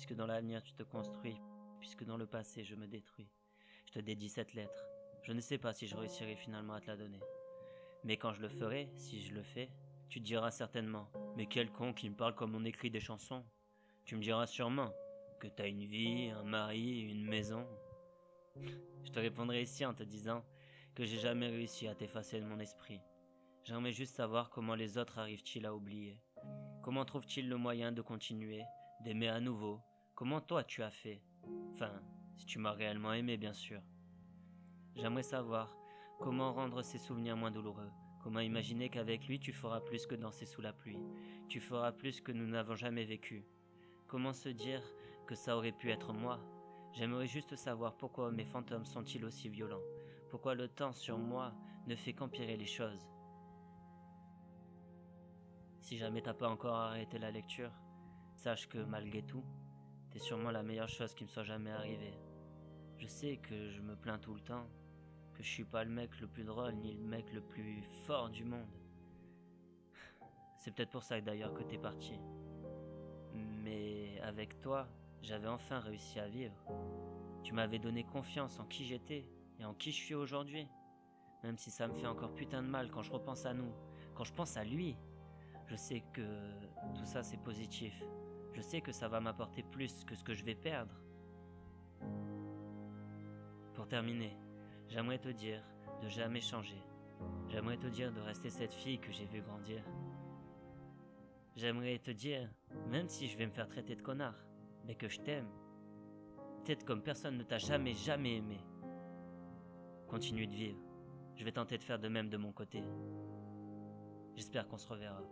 puisque dans l'avenir tu te construis, puisque dans le passé je me détruis. Je te dédie cette lettre. Je ne sais pas si je réussirai finalement à te la donner. Mais quand je le ferai, si je le fais, tu te diras certainement « Mais quel con qui me parle comme on écrit des chansons ?» Tu me diras sûrement que t'as une vie, un mari, une maison. Je te répondrai ici en te disant que j'ai jamais réussi à t'effacer de mon esprit. J'aimerais juste savoir comment les autres arrivent-ils à oublier. Comment trouvent-ils le moyen de continuer, d'aimer à nouveau? Comment toi tu as fait? Enfin, si tu m'as réellement aimé bien sûr. J'aimerais savoir comment rendre ces souvenirs moins douloureux. Comment imaginer qu'avec lui tu feras plus que danser sous la pluie. Tu feras plus que nous n'avons jamais vécu. Comment se dire que ça aurait pu être moi? J'aimerais juste savoir pourquoi mes fantômes sont-ils aussi violents. Pourquoi le temps sur moi ne fait qu'empirer les choses. Si jamais t'as pas encore arrêté la lecture, sache que malgré tout, t'es sûrement la meilleure chose qui me soit jamais arrivée. Je sais que je me plains tout le temps, que je suis pas le mec le plus drôle ni le mec le plus fort du monde. C'est peut-être pour ça d'ailleurs que t'es parti. Mais avec toi, j'avais enfin réussi à vivre. Tu m'avais donné confiance en qui j'étais et en qui je suis aujourd'hui. Même si ça me fait encore putain de mal quand je repense à nous, quand je pense à lui. Je sais que tout ça c'est positif. Je sais que ça va m'apporter plus que ce que je vais perdre. Pour terminer, j'aimerais te dire de jamais changer. J'aimerais te dire de rester cette fille que j'ai vue grandir. J'aimerais te dire, même si je vais me faire traiter de connard, mais que je t'aime. Peut-être comme personne ne t'a jamais aimé. Continue de vivre. Je vais tenter de faire de même de mon côté. J'espère qu'on se reverra.